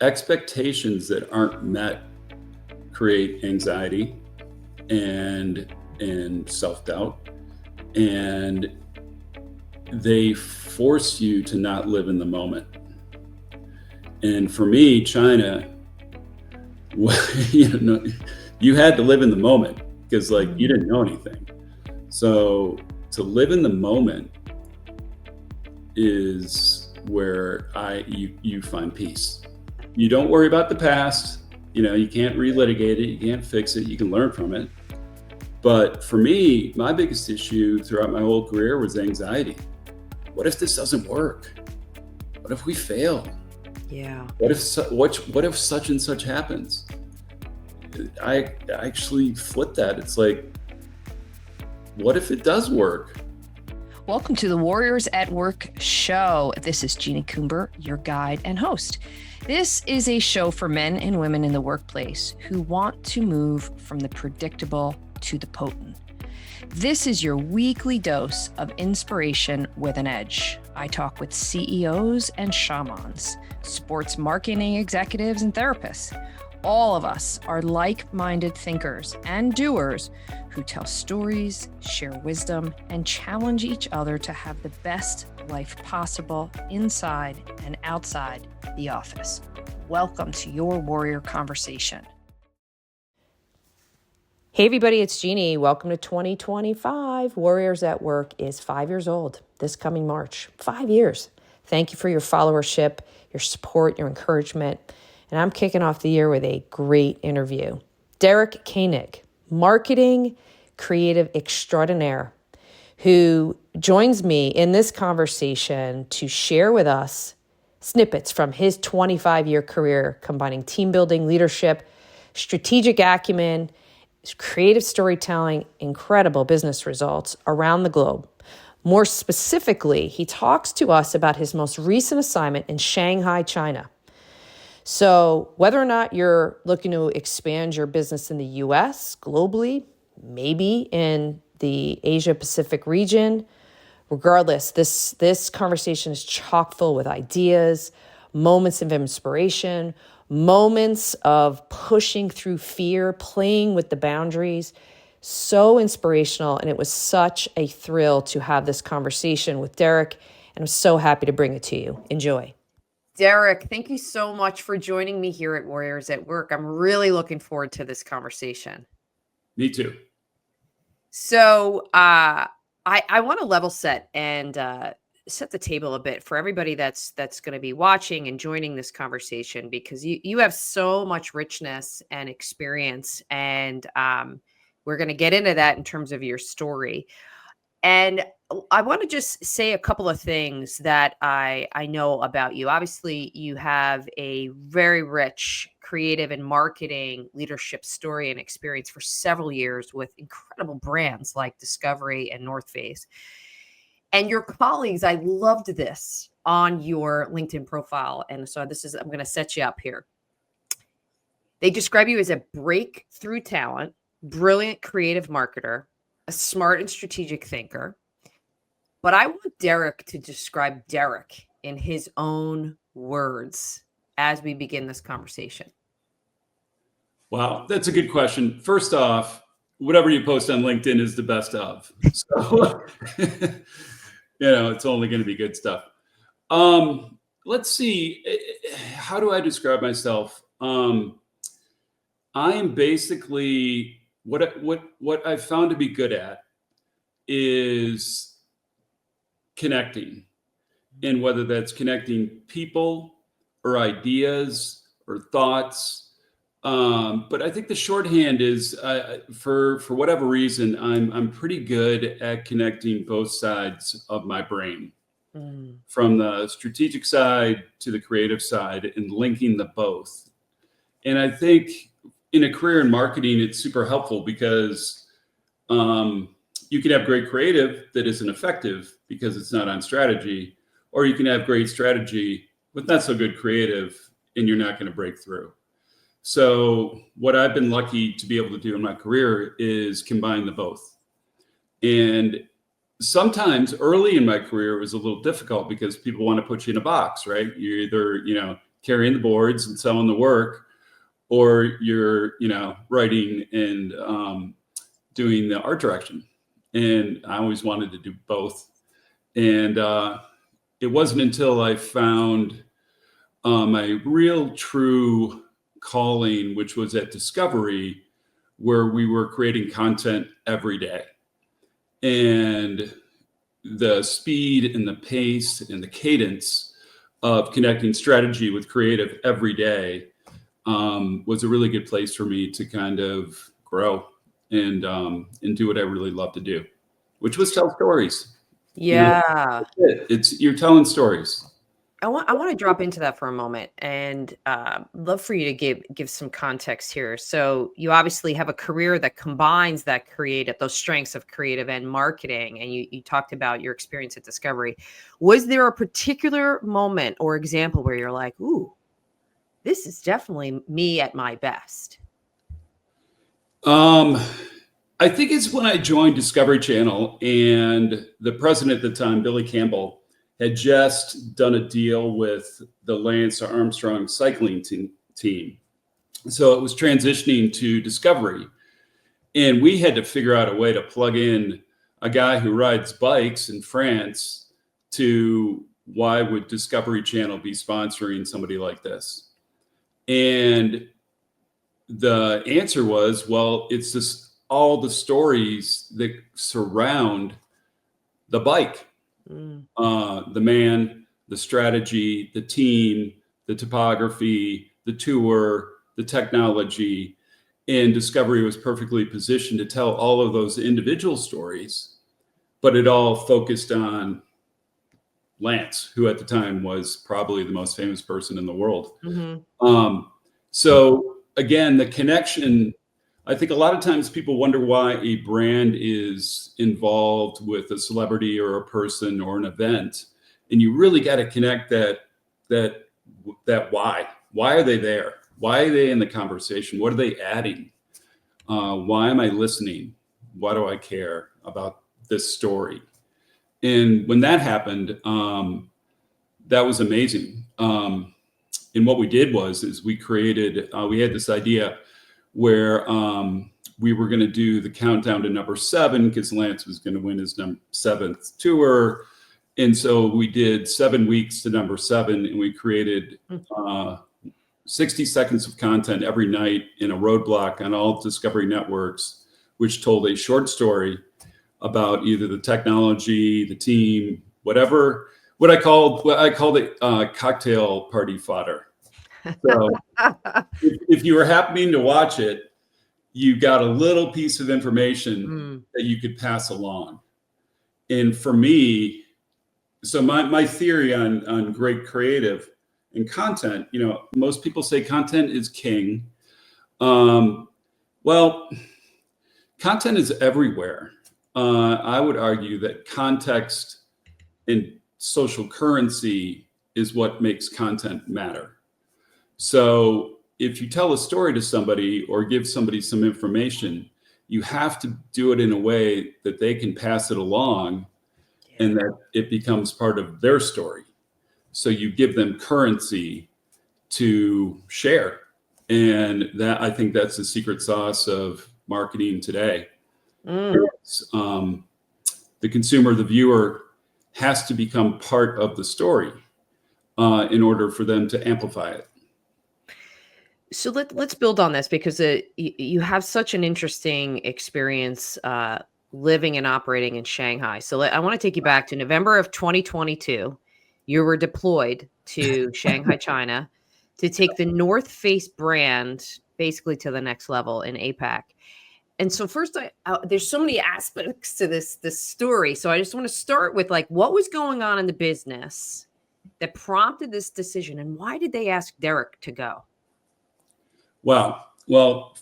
expectations that aren't met create anxiety and self-doubt, and they force you to not live in the moment. And for me, China, you had to live in the moment because you didn't know anything. So to live in the moment is where you find peace. You don't worry about the past. You can't relitigate it. You can't fix it. You can learn from it. But for me, my biggest issue throughout my whole career was anxiety. What if this doesn't work? What if we fail? Yeah. What if such and such happens? I actually flip that. It's like, what if it does work? Welcome to the Warriors at Work show. This is Jeannie Coomber, your guide and host. This is a show for men and women in the workplace who want to move from the predictable to the potent. This is your weekly dose of inspiration with an edge. I talk with CEOs and shamans, sports marketing executives and therapists. All of us are like-minded thinkers and doers who tell stories, share wisdom, and challenge each other to have the best life possible inside and outside the office. Welcome to your Warrior Conversation. Hey everybody, it's Jeannie. Welcome to 2025. Warriors at Work is 5 years old this coming March. 5 years. Thank you for your followership, your support, your encouragement. And I'm kicking off the year with a great interview. Derek Koenig, marketing creative extraordinaire, who joins me in this conversation to share with us snippets from his 25-year career, combining team building, leadership, strategic acumen, creative storytelling, incredible business results around the globe. More specifically, he talks to us about his most recent assignment in Shanghai, China. So whether or not you're looking to expand your business in the US, globally, maybe in the Asia Pacific region, regardless, this conversation is chock full with ideas, moments of inspiration, moments of pushing through fear, playing with the boundaries. So inspirational. And it was such a thrill to have this conversation with Derek. And I'm so happy to bring it to you. Enjoy. Derek, thank you so much for joining me here at Warriors at Work. I'm really looking forward to this conversation. Me too. So I want to level set and set the table a bit for everybody that's going to be watching and joining this conversation, because you have so much richness and experience, and we're going to get into that in terms of your story. And I want to just say a couple of things that I know about you. Obviously, you have a very rich creative and marketing leadership story and experience for several years with incredible brands like Discovery and North Face. And your colleagues, I loved this on your LinkedIn profile. And so I'm going to set you up here. They describe you as a breakthrough talent, brilliant creative marketer, a smart and strategic thinker. But I want Derek to describe Derek in his own words as we begin this conversation. Wow, that's a good question. First off, whatever you post on LinkedIn is the best of. So, it's only going to be good stuff. Let's see. How do I describe myself? I am basically what I've found to be good at is connecting, and whether that's connecting people or ideas or thoughts. But I think the shorthand is for whatever reason, I'm pretty good at connecting both sides of my brain, from the strategic side to the creative side, and linking the both. And I think in a career in marketing, it's super helpful because you can have great creative that isn't effective because it's not on strategy, or you can have great strategy with not so good creative and you're not going to break through. So what I've been lucky to be able to do in my career is combine the both. And sometimes early in my career, it was a little difficult because people want to put you in a box, right? You're either, carrying the boards and selling the work, or you're, writing and doing the art direction. And I always wanted to do both. And it wasn't until I found my real true calling, which was at Discovery, where we were creating content every day. And the speed and the pace and the cadence of connecting strategy with creative every day was a really good place for me to kind of grow and do what I really love to do, which was tell stories. Yeah. You're telling stories. I want to drop into that for a moment, and love for you to give some context here. So you obviously have a career that combines those strengths of creative and marketing, and you talked about your experience at Discovery. Was there a particular moment or example where you're like, "Ooh, this is definitely me at my best"? I think it's when I joined Discovery Channel, and the president at the time, Billy Campbell, had just done a deal with the Lance Armstrong cycling team. So it was transitioning to Discovery. And we had to figure out a way to plug in a guy who rides bikes in France to why would Discovery Channel be sponsoring somebody like this? And the answer was, well, it's just all the stories that surround the bike. The man, the strategy, the team, the topography, the tour, the technology, and Discovery was perfectly positioned to tell all of those individual stories, but it all focused on Lance, who at the time was probably the most famous person in the world. So again, the connection, I think a lot of times people wonder why a brand is involved with a celebrity or a person or an event. And you really got to connect that why. Why are they there? Why are they in the conversation? What are they adding? Why am I listening? Why do I care about this story? And when that happened, that was amazing. And what we did is we created, we had this idea where we were going to do the countdown to number 7 because Lance was going to win his 7th tour. And so we did 7 weeks to number 7, and we created 60 seconds of content every night in a roadblock on all Discovery networks, which told a short story about either the technology, the team, whatever. What I called it cocktail party fodder. So if you were happening to watch it, you got a little piece of information that you could pass along. And for me, so my theory on great creative and content, most people say content is king. Well, content is everywhere. I would argue that context and social currency is what makes content matter. So if you tell a story to somebody or give somebody some information, you have to do it in a way that they can pass it along and that it becomes part of their story. So you give them currency to share. And I think that's the secret sauce of marketing today. The consumer, the viewer, has to become part of the story in order for them to amplify it. So let's build on this because you have such an interesting experience living and operating in Shanghai. So I want to take you back to November of 2022. You were deployed to Shanghai, China, to take the North Face brand basically to the next level in APAC. And so first, there's so many aspects to this story. So I just want to start with what was going on in the business that prompted this decision, and why did they ask Derek to go? Wow. Well,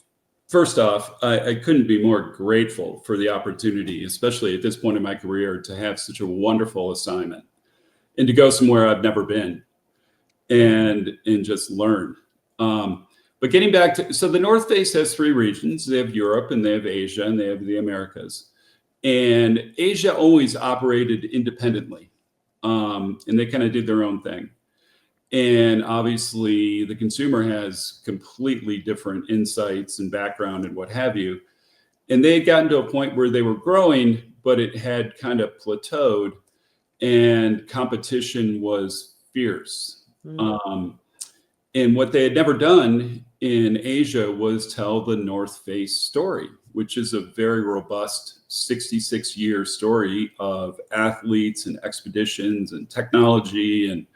first off, I couldn't be more grateful for the opportunity, especially at this point in my career, to have such a wonderful assignment and to go somewhere I've never been and just learn. But getting back to, so the North Face has 3 regions. They have Europe and they have Asia and they have the Americas. And Asia always operated independently. And they kind of did their own thing. And obviously the consumer has completely different insights and background and what have you. And they had gotten to a point where they were growing, but it had kind of plateaued and competition was fierce. And what they had never done in Asia was tell the North Face story, which is a very robust 66-year story of athletes and expeditions and technology and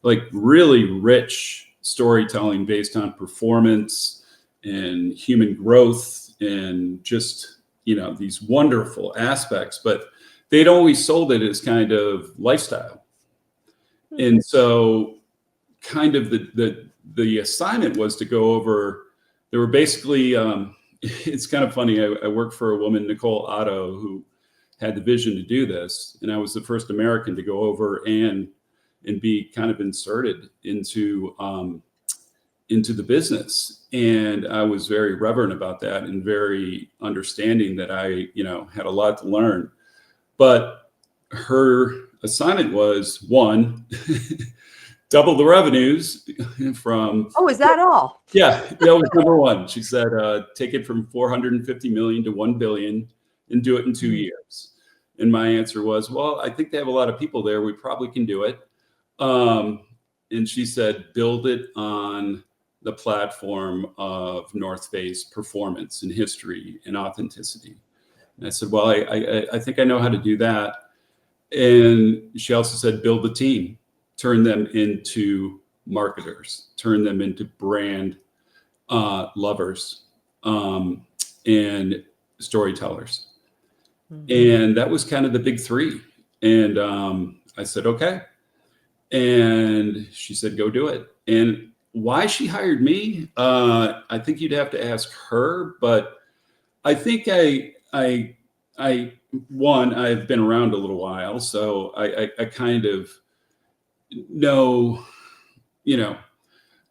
like really rich storytelling based on performance and human growth and just, these wonderful aspects. But they'd always sold it as kind of lifestyle. And so kind of the assignment was to go over, there were basically, it's kind of funny. I worked for a woman, Nicole Otto, who had the vision to do this. And I was the first American to go over and be kind of inserted into the business. And I was very reverent about that and very understanding that I, had a lot to learn. But her assignment was one, double the revenues from. Oh, is that all? Yeah, that was number one. She said, take it from 450 million to 1 billion and do it in 2 years. And my answer was, well, I think they have a lot of people there. We probably can do it. And she said, build it on the platform of North Face performance and history and authenticity. And I said, well, I think I know how to do that. And she also said, build the team, turn them into marketers, turn them into brand lovers and storytellers. And that was kind of the big three. And I said, okay. And she said, go do it. And why she hired me, I think you'd have to ask her. But I think I've been around a little while, so I kind of know,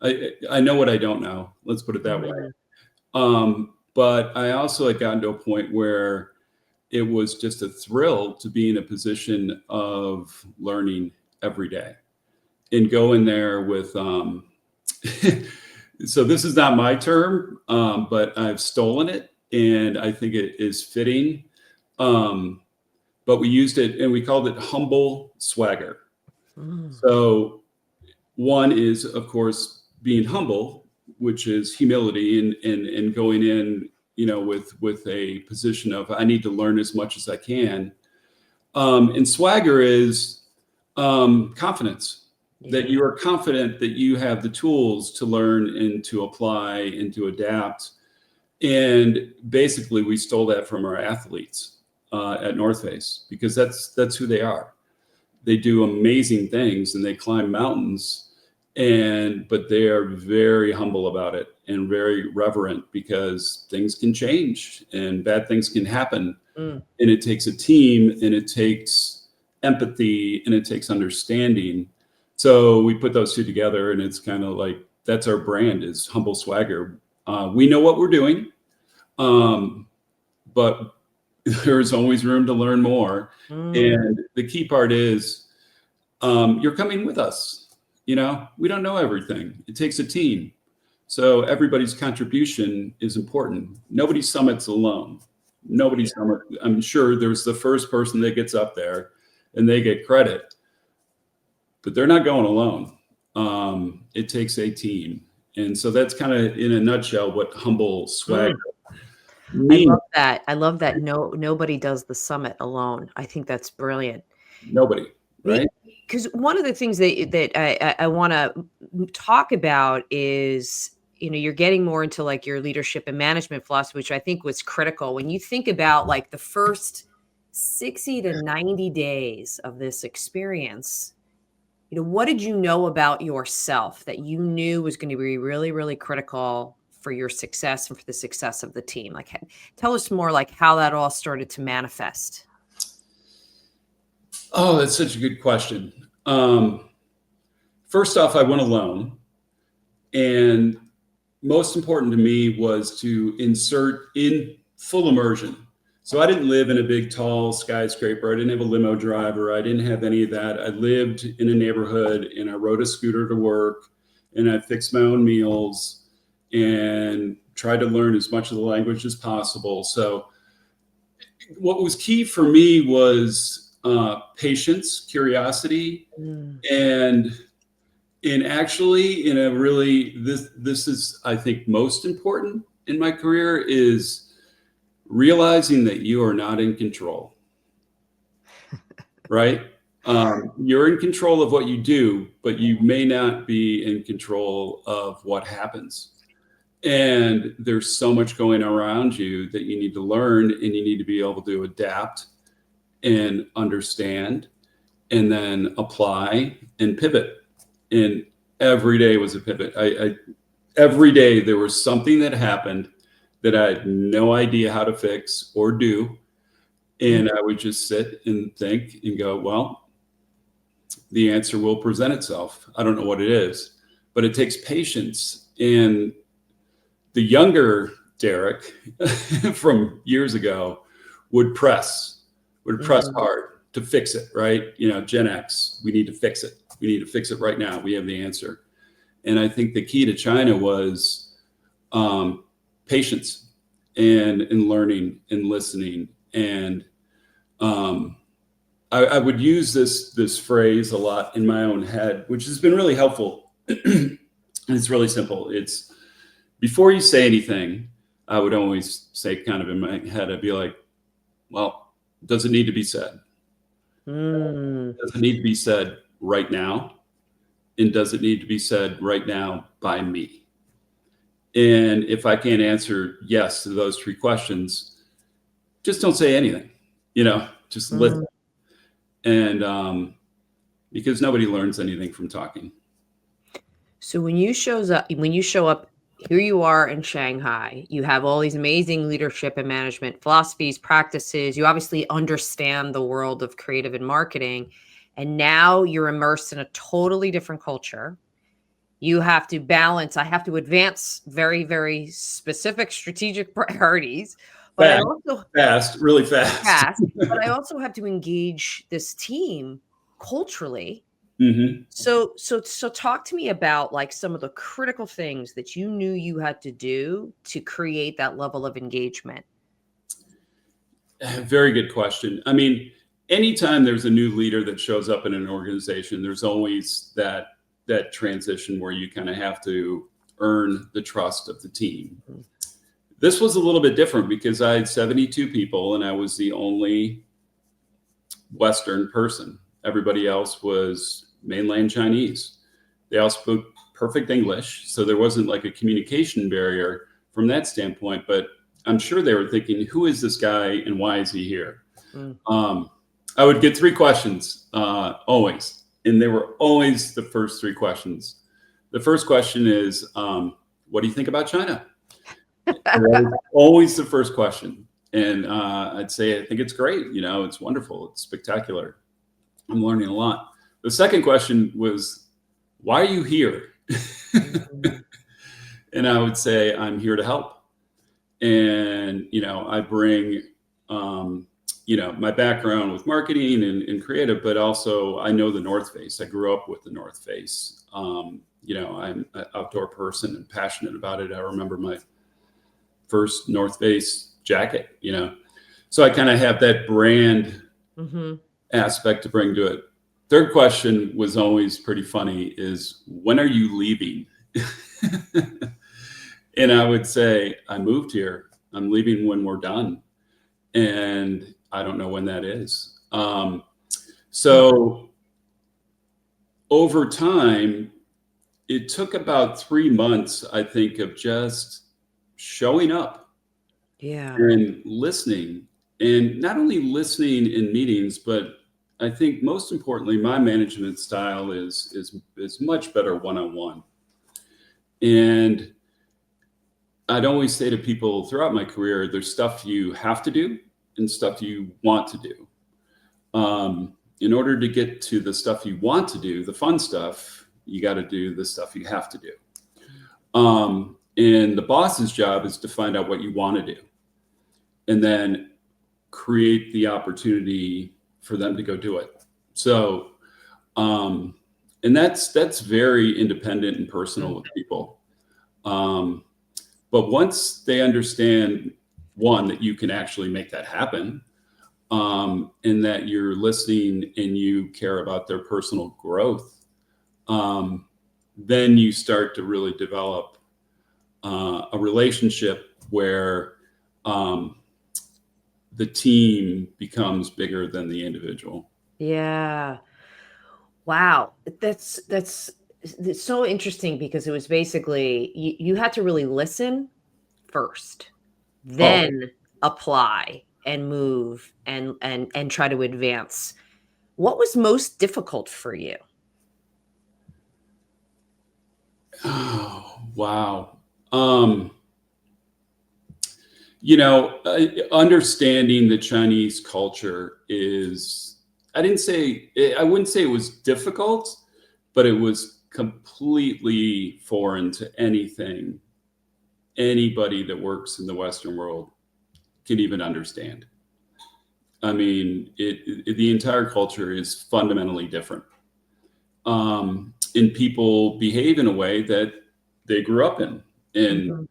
I know what I don't know. Let's put it that way. But I also had gotten to a point where it was just a thrill to be in a position of learning every day and go in there with, so this is not my term, but I've stolen it and I think it is fitting. But we used it and we called it humble swagger. So one is, of course, being humble, which is humility and going in, with a position of, I need to learn as much as I can. And swagger is confidence, that you are confident that you have the tools to learn and to apply and to adapt. And basically we stole that from our athletes at North Face, because that's who they are. They do amazing things and they climb mountains, but they are very humble about it and very reverent, because things can change and bad things can happen. And it takes a team and it takes empathy and it takes understanding. So we put those two together and it's kind of like, that's our brand, is humble swagger. We know what we're doing, but there's always room to learn more. And the key part is you're coming with us. We don't know everything. It takes a team. So everybody's contribution is important. Nobody summits alone. I'm sure there's the first person that gets up there and they get credit, but they're not going alone. It takes a team. And so that's kind of in a nutshell what humble swagger means. I love that. Nobody does the summit alone. I think that's brilliant. Nobody, right? Because one of the things that I want to talk about is, you're getting more into like your leadership and management philosophy, which I think was critical. When you think about like the first 60 to 90 days of this experience, what did you know about yourself that you knew was going to be really, really critical for your success and for the success of the team? Like, tell us more like how that all started to manifest. Oh, that's such a good question. First off, I went alone. And most important to me was to insert in full immersion. So I didn't live in a big, tall skyscraper. I didn't have a limo driver. I didn't have any of that. I lived in a neighborhood and I rode a scooter to work and I fixed my own meals and tried to learn as much of the language as possible. So what was key for me was patience, curiosity, and actually in a really, this is, I think, most important in my career is realizing that you are not in control, right? You're in control of what you do, but you may not be in control of what happens. And there's so much going around you that you need to learn, and you need to be able to adapt and understand and then apply and pivot. And every day was a pivot. Every day there was something that happened that I had no idea how to fix or do. And I would just sit and think and go, well, the answer will present itself. I don't know what it is, but it takes patience. And the younger Derek from years ago would press hard to fix it, right? You know, Gen X, we need to fix it. We need to fix it right now. We have the answer. And I think the key to China was patience and learning and listening. And I would use this phrase a lot in my own head, which has been really helpful. And it's really simple. It's before you say anything, I would always say kind of in my head, I'd be like, well, does it need to be said? Does it need to be said right now? And does it need to be said right now by me? And if I can't answer yes to those three questions, just don't say anything, you know, just listen. And because nobody learns anything from talking. So when you show up, here you are in Shanghai, you have all these amazing leadership and management philosophies, practices. You obviously understand the world of creative and marketing. And now you're immersed in a totally different culture. You have to balance. I have to advance very, very specific strategic priorities. But I also really fast. But I also have to engage this team culturally. So talk to me about like some of the critical things that you knew you had to do to create that level of engagement. Very good question. I mean, anytime there's a new leader that shows up in an organization, there's always that transition where you kind of have to earn the trust of the team. This was a little bit different because I had 72 people and I was the only Western person. Everybody else was mainland Chinese. They all spoke perfect English. So there wasn't like a communication barrier from that standpoint, but I'm sure they were thinking, who is this guy and why is he here? I would get three questions always. And they were always the first three questions. The first question is, what do you think about China? That was always the first question. And I'd say, I think it's great. You know, it's wonderful. It's spectacular. I'm learning a lot. The second question was, why are you here? And I would say, I'm here to help. And, you know, I bring, you know, my background with marketing and creative, but also I know the North Face. I grew up with the North Face. You know, I'm an outdoor person and passionate about it. I remember my first North Face jacket, you know, so I kind of have that brand aspect to bring to it. Third question was always pretty funny is, when are you leaving? And I would say, I moved here. I'm leaving when we're done. And I don't know when that is. So over time, it took about 3 months, I think, of just showing up and listening. And not only listening in meetings, but I think most importantly, my management style is much better one-on-one. And I'd always say to people throughout my career, there's stuff you have to do and stuff you want to do. In order to get to the stuff you want to do, the fun stuff, you got to do the stuff you have to do. And the boss's job is to find out what you want to do. And then create the opportunity for them to go do it. So, and that's very independent and personal with people. But once they understand, one, that you can actually make that happen, and that you're listening and you care about their personal growth, then you start to really develop a relationship where the team becomes bigger than the individual. Yeah. Wow. That's it's so interesting because it was basically you had to really listen first, then apply and move and try to advance. What was most difficult for you? Oh, wow. Understanding the Chinese culture is, I wouldn't say it was difficult, but it was completely foreign to anything anybody that works in the Western world can even understand. I mean, the entire culture is fundamentally different. And people behave in a way that they grew up in. And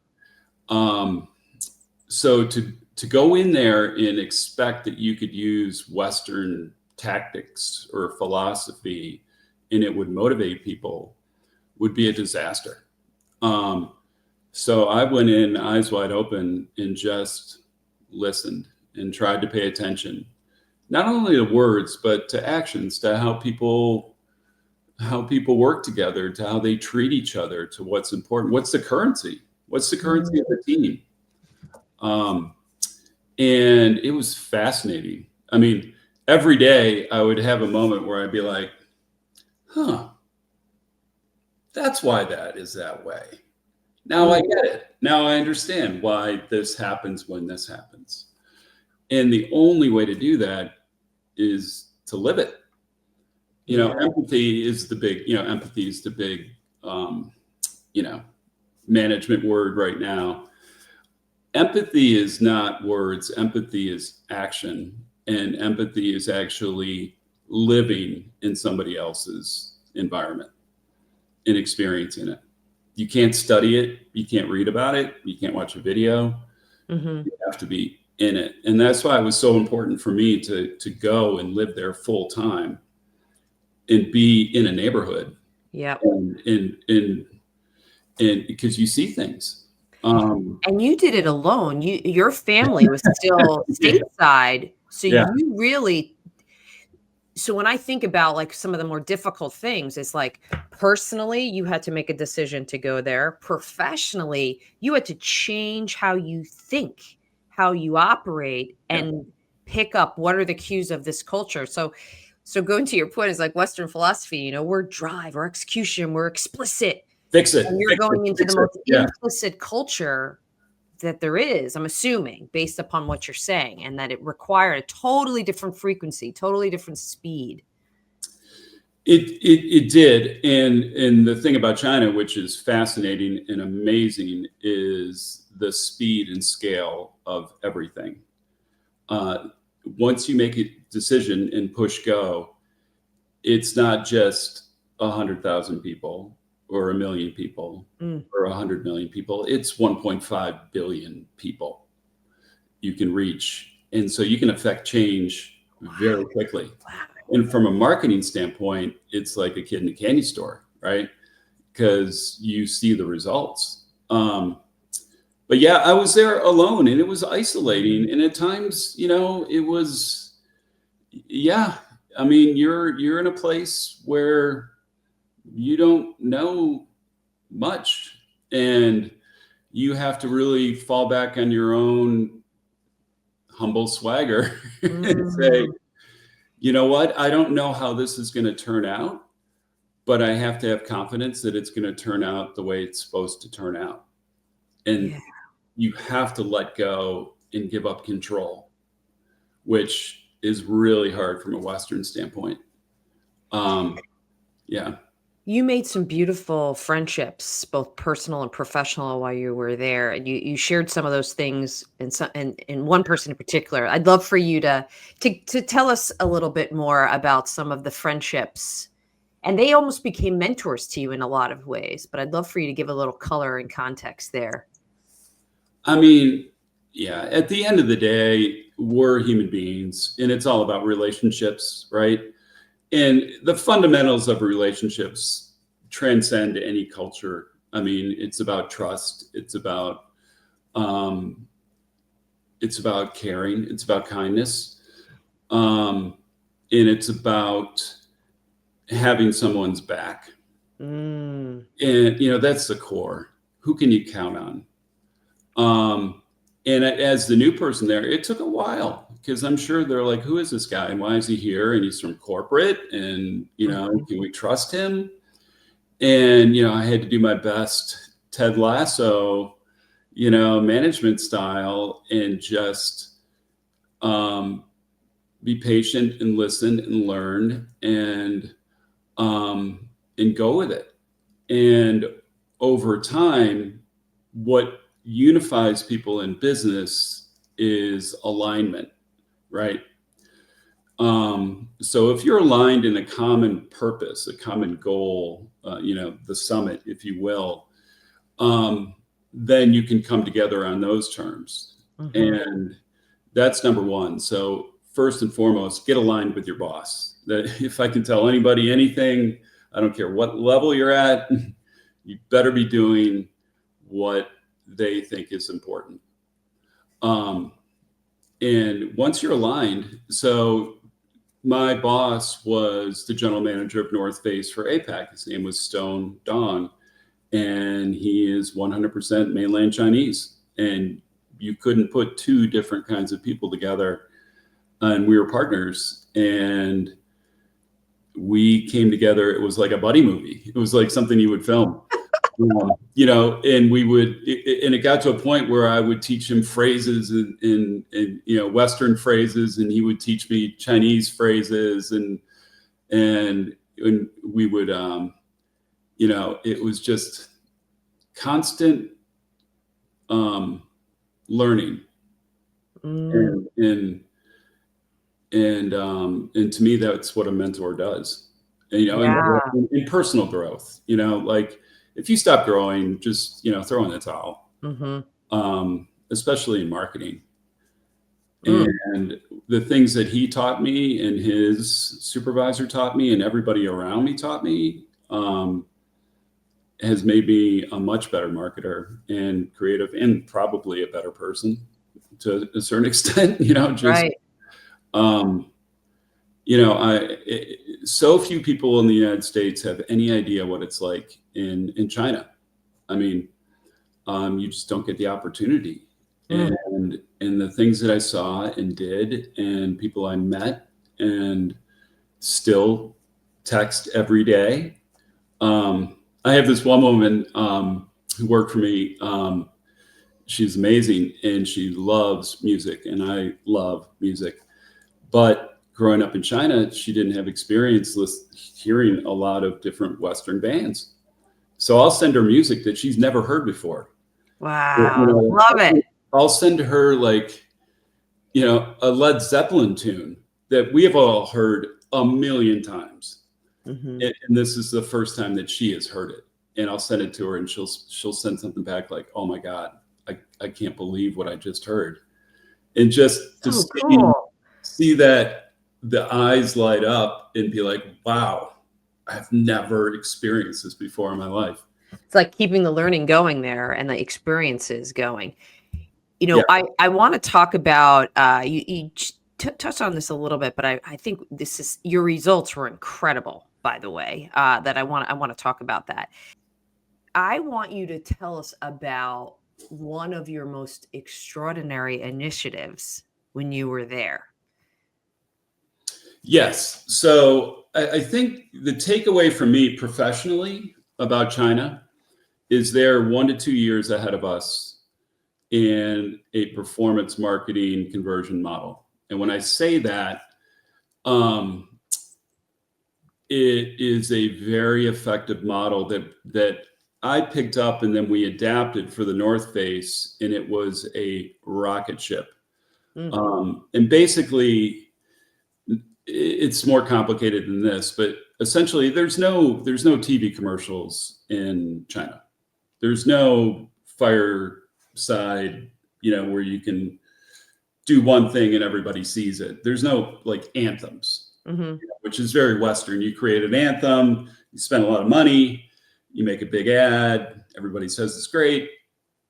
so to go in there and expect that you could use Western tactics or philosophy and it would motivate people would be a disaster. So I went in eyes wide open and just listened and tried to pay attention, not only to words, but to actions, to how people work together, to how they treat each other, to what's important. What's the currency? What's the currency of the team? And it was fascinating. I mean, every day I would have a moment where I'd be like, huh, that's why that is that way. Now I get it. Now I understand why this happens when this happens. And the only way to do that is to live it. Empathy is the big, management word right now. Empathy is not words. Empathy is action. And empathy is actually living in somebody else's environment and experiencing it. You can't study it. You can't read about it. You can't watch a video. You have to be in it. And that's why it was so important for me to go and live there full time and be in a neighborhood. Yeah. And because you see things. And you did it alone. Your family was still stateside. So you really, so when I think about like some of the more difficult things, it's like personally, you had to make a decision to go there. Professionally, you had to change how you think, how you operate, and pick up what are the cues of this culture. So going to your point is like Western philosophy, we're drive, we're execution, we're explicit. Fix it. And you're going into the most implicit culture that there is, I'm assuming, based upon what you're saying, and that it required a totally different frequency, totally different speed. It did. And the thing about China, which is fascinating and amazing, is the speed and scale of everything. Once you make a decision and push go, it's not just 100,000 people or 1 million people or 100 million people. It's 1.5 billion people you can reach. And so you can affect change very quickly. Wow. And from a marketing standpoint, it's like a kid in a candy store, right? Because you see the results. But yeah, I was there alone and it was isolating. And at times, it was, I mean, you're in a place where you don't know much and you have to really fall back on your own humble swagger and say, you know what? I don't know how this is going to turn out, but I have to have confidence that it's going to turn out the way it's supposed to turn out. And you have to let go and give up control, which is really hard from a Western standpoint. Yeah. You made some beautiful friendships, both personal and professional, while you were there, and you shared some of those things, and some, and one person in particular. I'd love for you to tell us a little bit more about some of the friendships, and they almost became mentors to you in a lot of ways. But I'd love for you to give a little color and context there. I mean, yeah, at the end of the day, we're human beings and it's all about relationships, right? And the fundamentals of relationships transcend any culture. I mean, it's about trust. Um, it's about caring. It's about kindness. Um, and it's about having someone's back. Mm. And, that's the core. Who can you count on? And as the new person there, it took a while because I'm sure they're like, who is this guy and why is he here? And he's from corporate and, Mhm. can we trust him? And, I had to do my best Ted Lasso, management style and just be patient and listen and learn and go with it. And over time, what unifies people in business is alignment, right? So if you're aligned in a common purpose, a common goal, the summit, if you will, then you can come together on those terms. Mhm. And that's number one. So first and foremost, get aligned with your boss. That if I can tell anybody anything, I don't care what level you're at, you better be doing what they think is important. Um, and once you're aligned, so my boss was the general manager of North Face for APAC. His name was Stone Dong, and he is 100% mainland Chinese. And you couldn't put two different kinds of people together. And we were partners, and we came together. It was like a buddy movie. It was like something you would film. And we would, and it got to a point where I would teach him phrases in Western phrases, and he would teach me Chinese phrases, and we would, it was just constant learning, Mm. and to me, that's what a mentor does. And, Yeah. in personal growth, like if you stop growing, just throw in the towel. Mhm. Especially in marketing. Mm. And the things that he taught me and his supervisor taught me and everybody around me taught me has made me a much better marketer and creative and probably a better person to a certain extent, just, Right. um, so few people in the United States have any idea what it's like in China. I mean, you just don't get the opportunity. Mm. And the things that I saw and did and people I met and still text every day. I have this one woman who worked for me. She's amazing and she loves music and I love music. But growing up in China, she didn't have experience hearing a lot of different Western bands. So I'll send her music that she's never heard before. Wow. Love it. I'll send her like, a Led Zeppelin tune that we have all heard a million times. Mhm. And this is the first time that she has heard it. And I'll send it to her and she'll send something back like, oh my God, I can't believe what I just heard. And just to So cool. see that the eyes light up and be like, wow, I've never experienced this before in my life. It's like keeping the learning going there and the experiences going. Yeah. I want to talk about you touched on this a little bit, but I think this is your results were incredible, by the way. That I want to talk about that. I want you to tell us about one of your most extraordinary initiatives when you were there. Yes. So I think the takeaway for me professionally about China is they're 1 to 2 years ahead of us in a performance marketing conversion model. And when I say that, um, it is a very effective model that I picked up, and then we adapted for the North Face, and it was a rocket ship. And basically, it's more complicated than this, but essentially, there's no TV commercials in China. There's no fireside, where you can do one thing and everybody sees it. There's no like anthems, which is very Western. You create an anthem, you spend a lot of money, you make a big ad, everybody says it's great,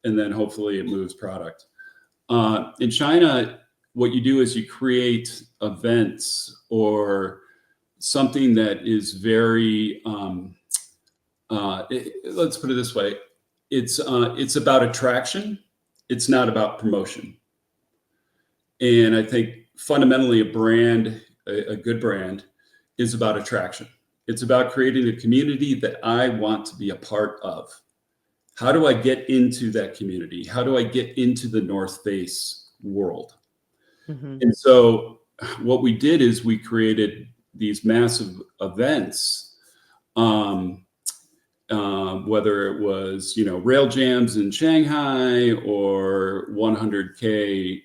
and then hopefully it moves product. In China, what you do is you create events or something that is very, let's put it this way. It's about attraction. It's not about promotion. And I think fundamentally a brand, a good brand, is about attraction. It's about creating a community that I want to be a part of. How do I get into that community? How do I get into the North Face world? And so what we did is we created these massive events, whether it was, rail jams in Shanghai or 100K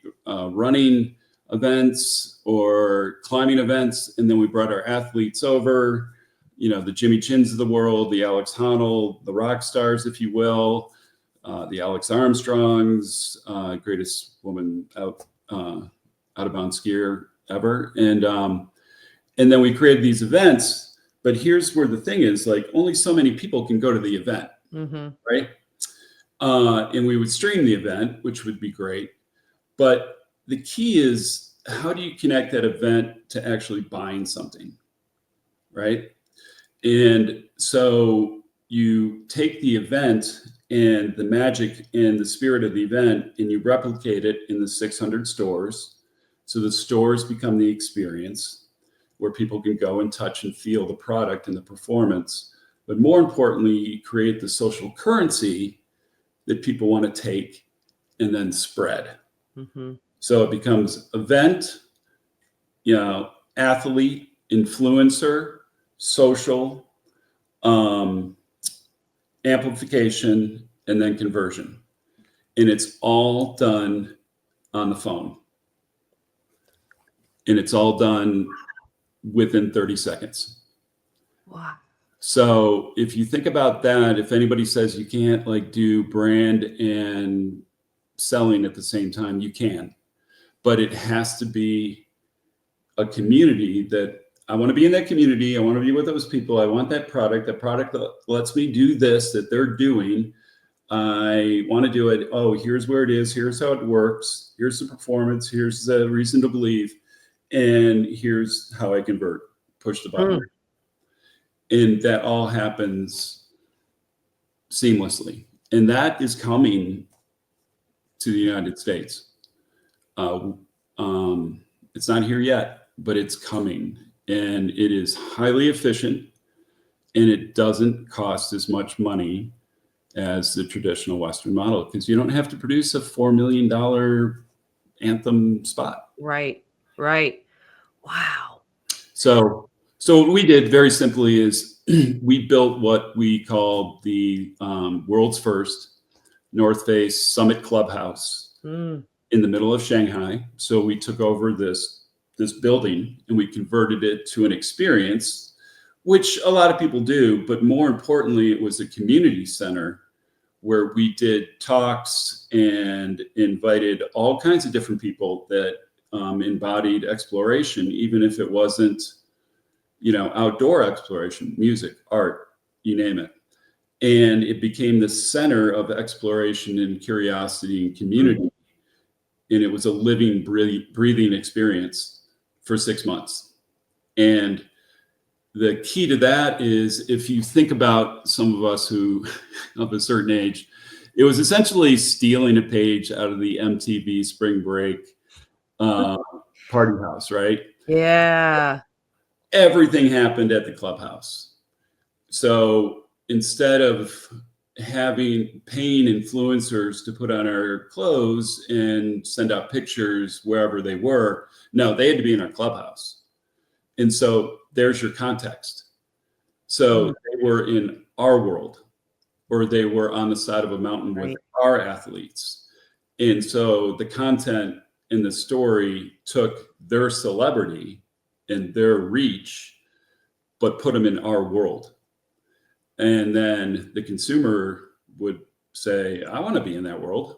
running events or climbing events. And then we brought our athletes over, the Jimmy Chins of the world, the Alex Honnold, the rock stars, if you will, the Alex Armstrongs, greatest woman out of bounds skier ever. And then we created these events. But here's where the thing is, like, only so many people can go to the event, right? And we would stream the event, which would be great. But the key is, how do you connect that event to actually buying something, right? And so you take the event and the magic and the spirit of the event, and you replicate it in the 600 stores. So the stores become the experience where people can go and touch and feel the product and the performance. But more importantly, create the social currency that people want to take and then spread. So it becomes event, athlete, influencer, social, amplification, and then conversion. And it's all done on the phone. And it's all done within 30 seconds. Wow. So if you think about that, if anybody says you can't like do brand and selling at the same time, you can, but it has to be a community that I want to be in that community. I want to be with those people. I want that product that lets me do this, that they're doing. I want to do it. Oh, here's where it is. Here's how it works. Here's the performance. Here's the reason to believe. And here's how I convert, push the button. And that all happens seamlessly. And that is coming to the United States. It's not here yet, but it's coming. And it is highly efficient. And it doesn't cost as much money as the traditional Western model, because you don't have to produce a $4 million anthem spot. Right. Wow. So what we did very simply is we built what we called the world's first North Face Summit Clubhouse in the middle of Shanghai. So we took over this building and we converted it to an experience, which a lot of people do, but more importantly, it was a community center where we did talks and invited all kinds of different people that embodied exploration, even if it wasn't, outdoor exploration, music, art, you name it. And it became the center of exploration and curiosity and community. And it was a living, breathing experience for 6 months. And the key to that is, if you think about some of us who of a certain age, it was essentially stealing a page out of the MTV Spring Break party house, right? Yeah. Everything happened at the clubhouse. So instead of paying influencers to put on our clothes and send out pictures wherever they were, no, they had to be in our clubhouse. And so there's your context. So they were in our world, or they were on the side of a mountain with our athletes. And so the content in the story took their celebrity and their reach, but put them in our world. And then the consumer would say, I want to be in that world.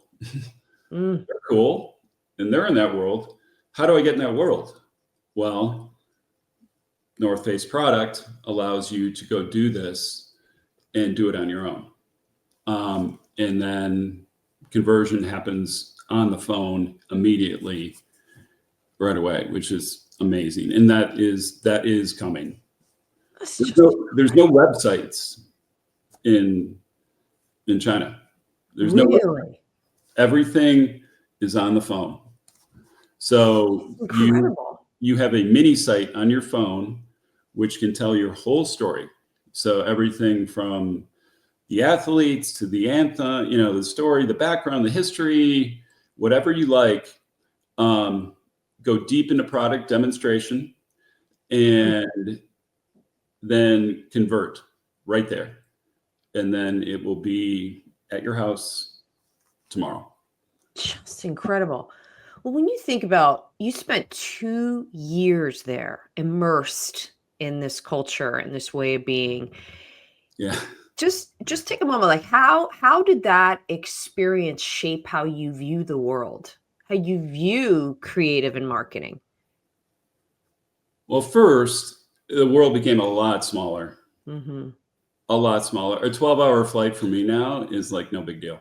They're cool. And they're in that world. How do I get in that world? Well, North Face product allows you to go do this and do it on your own. And then conversion happens on the phone immediately, right away, which is amazing. And that is coming. There's no websites in China. There's no website. Everything is on the phone. So you have a mini site on your phone, which can tell your whole story. So everything from the athletes to the anthem, the story, the background, the history, whatever you like, go deep into product demonstration and then convert right there. And then it will be at your house tomorrow. Just incredible. Well, when you think about, you spent 2 years there immersed in this culture and this way of being. Yeah. Just take a moment. Like how did that experience shape how you view the world, how you view creative and marketing? Well, first, the world became a lot smaller. Mm-hmm. A lot smaller. A 12-hour flight for me now is like no big deal.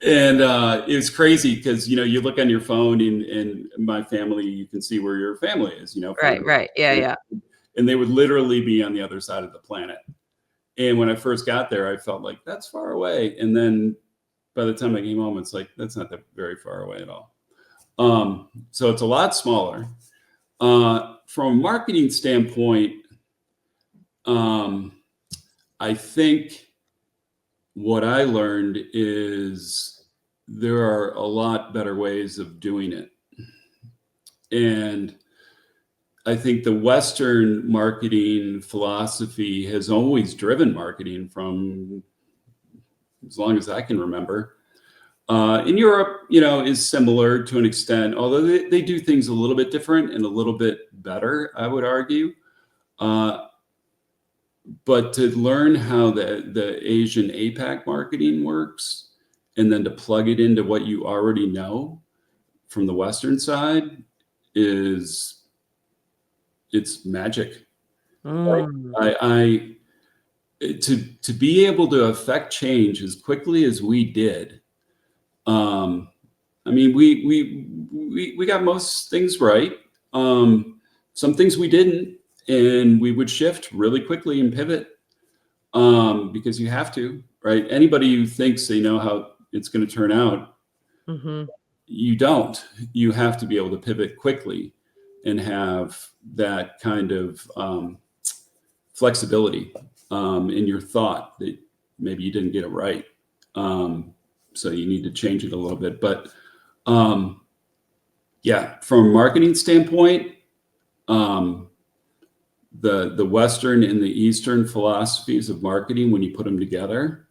And it's crazy because, you look on your phone and my family, you can see where your family is, Right. Yeah. And they would literally be on the other side of the planet. And when I first got there, I felt like that's far away. And then by the time I came home, it's like, that's not that very far away at all. So it's a lot smaller. From a marketing standpoint, I think what I learned is there are a lot better ways of doing it. And I think the Western marketing philosophy has always driven marketing from as long as I can remember. In Europe, is similar to an extent, although they do things a little bit different and a little bit better, I would argue. But to learn how the Asian APAC marketing works and then to plug it into what you already know from the Western side it's magic. To be able to affect change as quickly as we did. I mean, we got most things right. Some things we didn't, and we would shift really quickly and pivot because you have to, right? Anybody who thinks they know how it's going to turn out, you don't. You have to be able to pivot quickly and have that kind of flexibility in your thought that maybe you didn't get it right. So you need to change it a little bit. But yeah, from a marketing standpoint, the Western and the Eastern philosophies of marketing, when you put them together,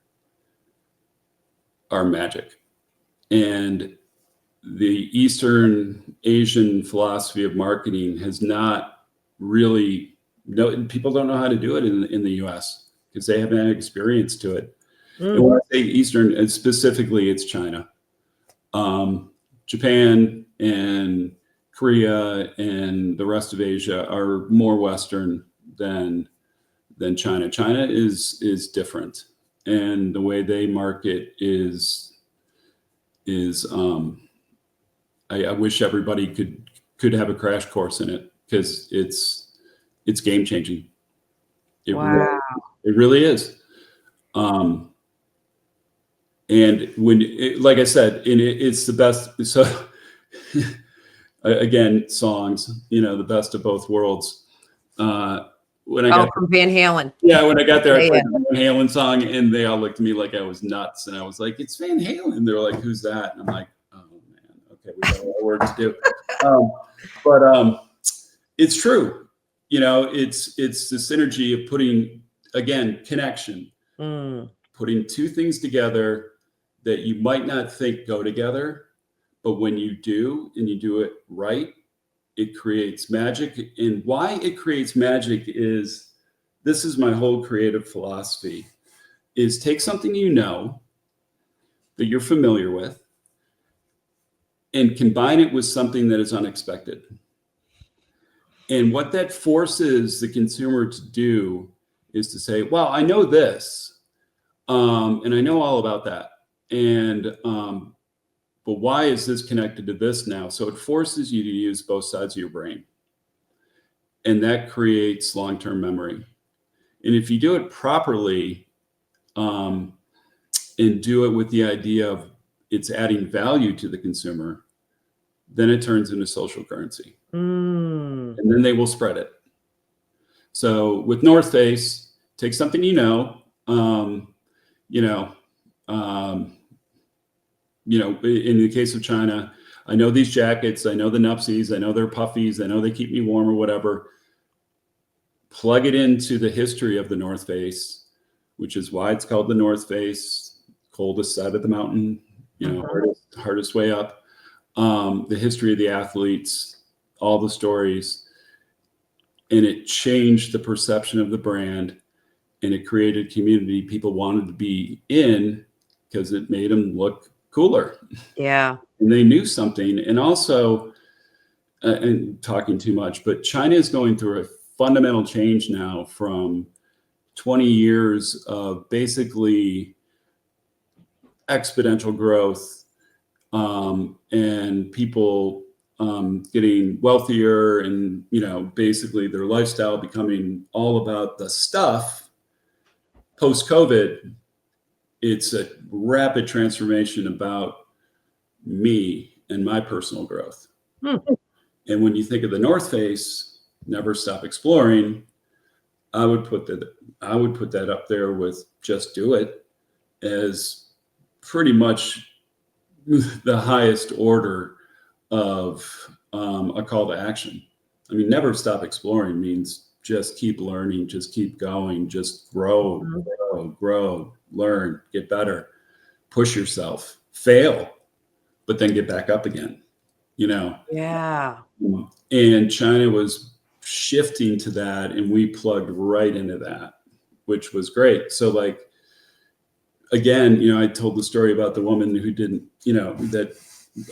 are magic. And the Eastern Asian philosophy of marketing has not really, people don't know how to do it in the US because they haven't had experience to it. And when I say Eastern, and specifically it's China. Japan and Korea and the rest of Asia are more Western than China. China is different, and the way they market is I wish everybody could have a crash course in it because it's game changing. It really is. And like I said, it's the best. So again, songs, the best of both worlds. When I got from Van Halen. Yeah, when I got there, I played the Van Halen song, and they all looked at me like I was nuts. And I was like, "It's Van Halen." They were like, "Who's that?" And I'm like, "Oh man, okay, we got a lot of work to do." But it's true. it's the synergy of putting, again, connection, putting two things together that you might not think go together, but when you do and you do it right, it creates magic. And why it creates magic is, this is my whole creative philosophy, is take something that you're familiar with, and combine it with something that is unexpected. And what that forces the consumer to do is to say, well, I know this, and I know all about that. And but why is this connected to this now? So it forces you to use both sides of your brain. And that creates long-term memory. And if you do it properly, and do it with the idea of it's adding value to the consumer, then it turns into social currency. And then they will spread it. So with North Face, take something in the case of China, I know these jackets, I know the nupsies, I know they're puffies, I know they keep me warm or whatever. Plug it into the history of the North Face, which is why it's called the North Face, coldest side of the mountain, hardest way up. The history of the athletes, all the stories, and it changed the perception of the brand, and it created community people wanted to be in because it made them look cooler. Yeah. And they knew something. And also, and talking too much, but China is going through a fundamental change now from 20 years of basically exponential growth, and people getting wealthier, and basically their lifestyle becoming all about the stuff. Post-COVID, it's a rapid transformation about me and my personal growth. And when you think of the North Face, never stop exploring, I would put that up there with just do it as pretty much the highest order of a call to action. I mean, never stop exploring means just keep learning, just keep going, just grow, learn, get better, push yourself, fail, but then get back up again, Yeah. And China was shifting to that, and we plugged right into that, which was great. So again, I told the story about the woman who didn't, that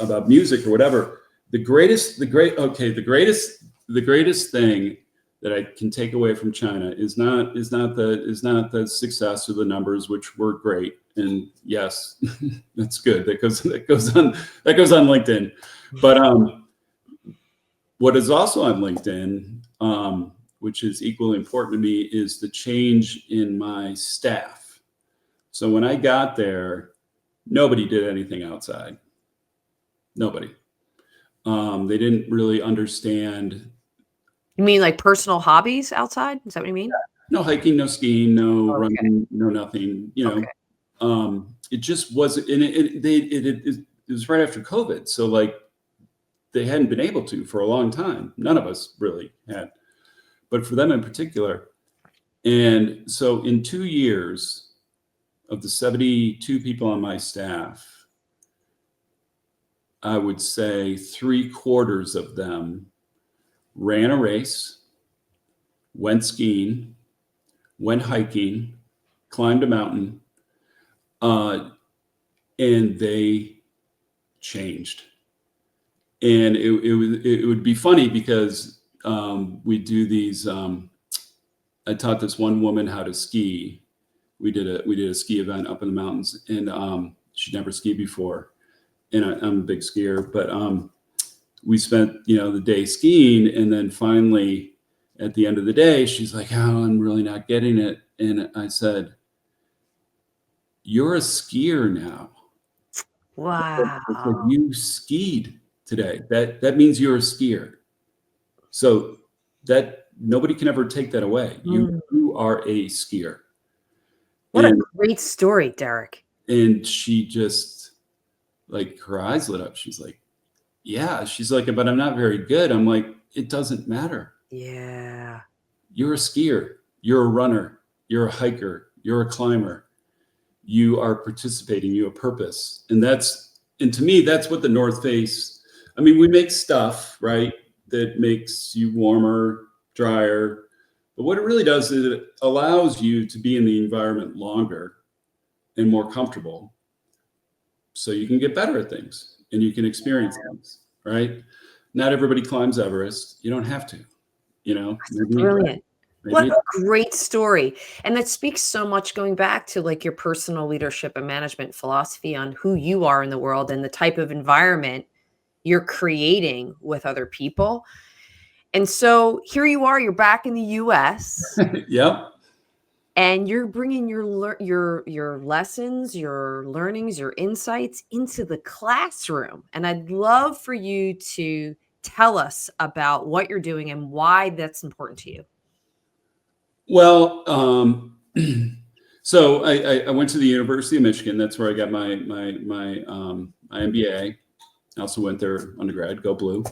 about music or whatever. The greatest thing that I can take away from China is not the success or the numbers, which were great. And yes, that's good. That goes on LinkedIn. But what is also on LinkedIn, which is equally important to me, is the change in my staff. So when I got there, nobody did anything outside. Nobody. They didn't really understand. You mean like personal hobbies outside? Is that what you mean? No hiking, no skiing, no running, no nothing. It just wasn't. And it was right after COVID, so they hadn't been able to for a long time. None of us really had, but for them in particular. And so in 2 years, of the 72 people on my staff, I would say 3/4 of them ran a race, went skiing, went hiking, climbed a mountain, and they changed. And it would be funny because we do these. I taught this one woman how to ski. We did a ski event up in the mountains, and she'd never skied before. And I'm a big skier, but we spent the day skiing, and then finally at the end of the day, she's like, "Oh, I'm really not getting it." And I said, "You're a skier now." Wow. I said, "You skied today. That means you're a skier. So that nobody can ever take that away. You are a skier." What a great story, Derek. And she just her eyes lit up. She's like, "Yeah." She's like, "But I'm not very good." I'm like, "It doesn't matter." Yeah. You're a skier, you're a runner, you're a hiker, you're a climber. You are participating, you have purpose. And to me, that's what the North Face, I mean, we make stuff, right, that makes you warmer, drier. But what it really does is it allows you to be in the environment longer and more comfortable, so you can get better at things and you can experience things, right? Not everybody climbs Everest. You don't have to, Brilliant. What maybe. a great story. And that speaks so much, going back to like your personal leadership and management philosophy on who you are in the world and the type of environment you're creating with other people. And so here you are, you're back in the US Yep. and you're bringing your lessons, your learnings, your insights into the classroom. And I'd love for you to tell us about what you're doing and why that's important to you. Well, so I went to the University of Michigan. That's where I got my MBA. I also went there undergrad. Go Blue.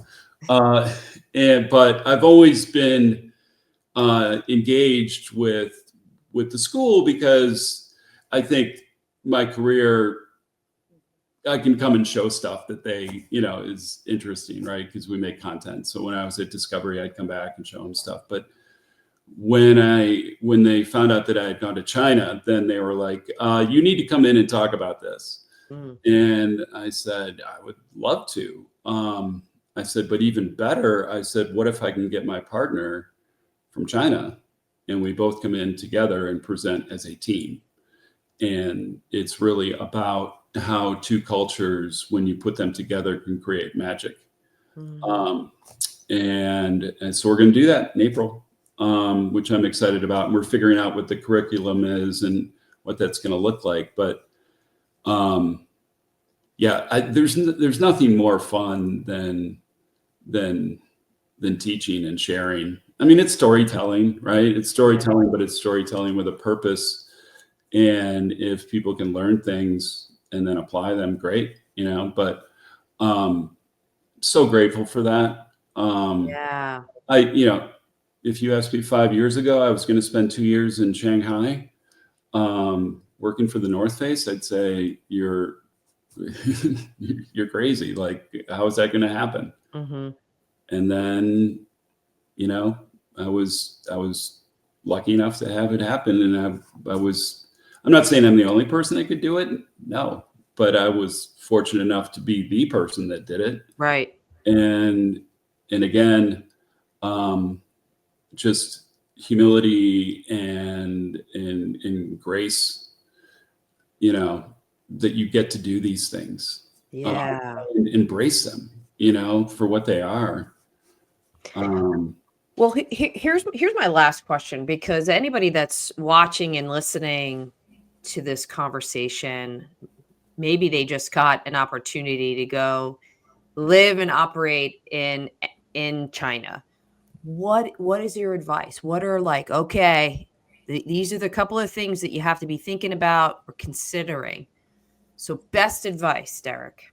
But I've always been engaged with the school because I think my career, I can come and show stuff that they, is interesting, right? Because we make content. So when I was at Discovery, I'd come back and show them stuff. But when they found out that I had gone to China, then they were like, you need to come in and talk about this. And I said, I would love to. I said, but even better, I said, what if I can get my partner from China and we both come in together and present as a team? And it's really about how two cultures, when you put them together, can create magic. And so we're going to do that in April, which I'm excited about. And we're figuring out what the curriculum is and what that's going to look like. But there's nothing more fun than teaching and sharing. I mean, it's storytelling, right? It's storytelling, but it's storytelling with a purpose. And if people can learn things and then apply them, great, but so grateful for that. If you asked me 5 years ago, I was going to spend 2 years in Shanghai working for the North Face, I'd say you're crazy. Like, how is that going to happen? And then, I was lucky enough to have it happen. And I'm not saying I'm the only person that could do it. No, but I was fortunate enough to be the person that did it. Right. And again, just humility and grace, that you get to do these things. And embrace them, for what they are. Well, here's my last question, because anybody that's watching and listening to this conversation, maybe they just got an opportunity to go live and operate in China. What is your advice? What are these are the couple of things that you have to be thinking about or considering. So best advice, Derek.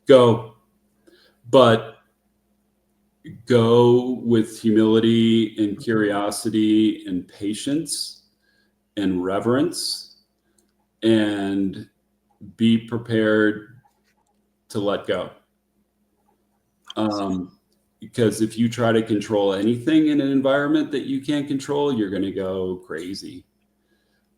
Go, but go with humility and curiosity and patience and reverence, and be prepared to let go. Because if you try to control anything in an environment that you can't control, you're going to go crazy.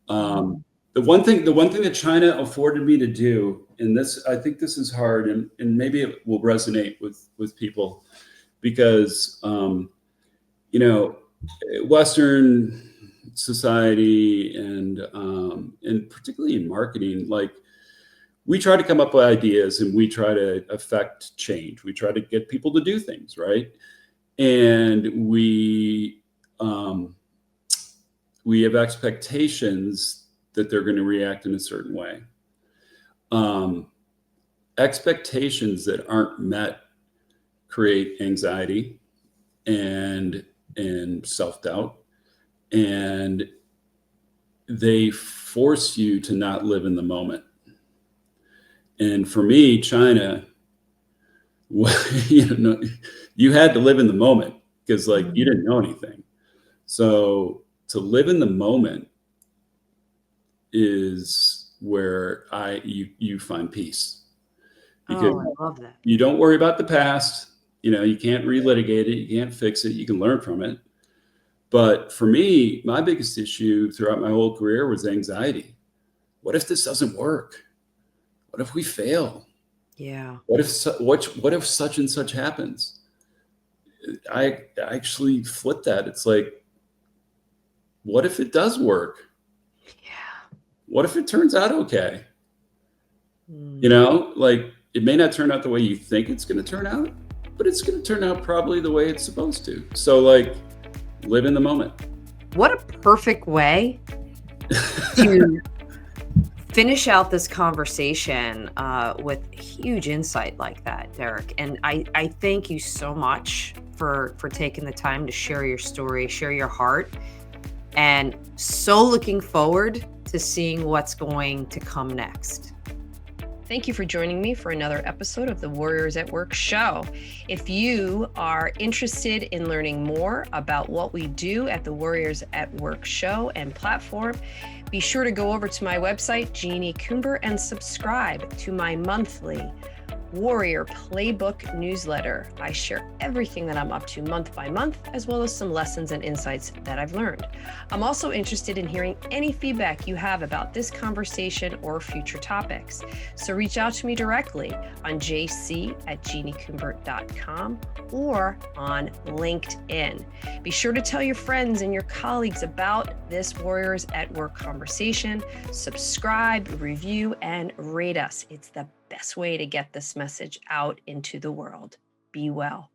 The one thing that China afforded me to do, and I think this is hard, and maybe it will resonate with people, because Western society and particularly in marketing, like, we try to come up with ideas and we try to affect change. We try to get people to do things, right? And we have expectations that they're going to react in a certain way. Expectations that aren't met create anxiety and self-doubt, and they force you to not live in the moment. And for me, China you know, you had to live in the moment because like you Mm. didn't know anything. So to live in the moment is where you find peace, because Oh, I love that. you don't worry about the past. You know, you can't relitigate it, you can't fix it, you can learn from it. But for me, my biggest issue throughout my whole career was anxiety. What if this doesn't work? What if we fail? Yeah. What if such and such happens? I actually flip that. It's like, what if it does work? Yeah. What if it turns out okay? You Mm. know, like it may not turn out the way you think it's going to turn out, but it's going to turn out probably the way it's supposed to. So, like, live in the moment. What a perfect way to finish out this conversation with huge insight like that, Derek. And I thank you so much for taking the time to share your story, share your heart, and so looking forward to seeing what's going to come next. Thank you for joining me for another episode of the Warriors at Work show. If you are interested in learning more about what we do at the Warriors at Work show and platform, be sure to go over to my website, Jeannie Coomber, and subscribe to my monthly Warrior Playbook newsletter. I share everything that I'm up to month by month, as well as some lessons and insights that I've learned. I'm also interested in hearing any feedback you have about this conversation or future topics. So reach out to me directly on jc@jeanniecoomber.com or on LinkedIn. Be sure to tell your friends and your colleagues about this Warriors at Work conversation. Subscribe, review, and rate us. It's the best way to get this message out into the world. Be well.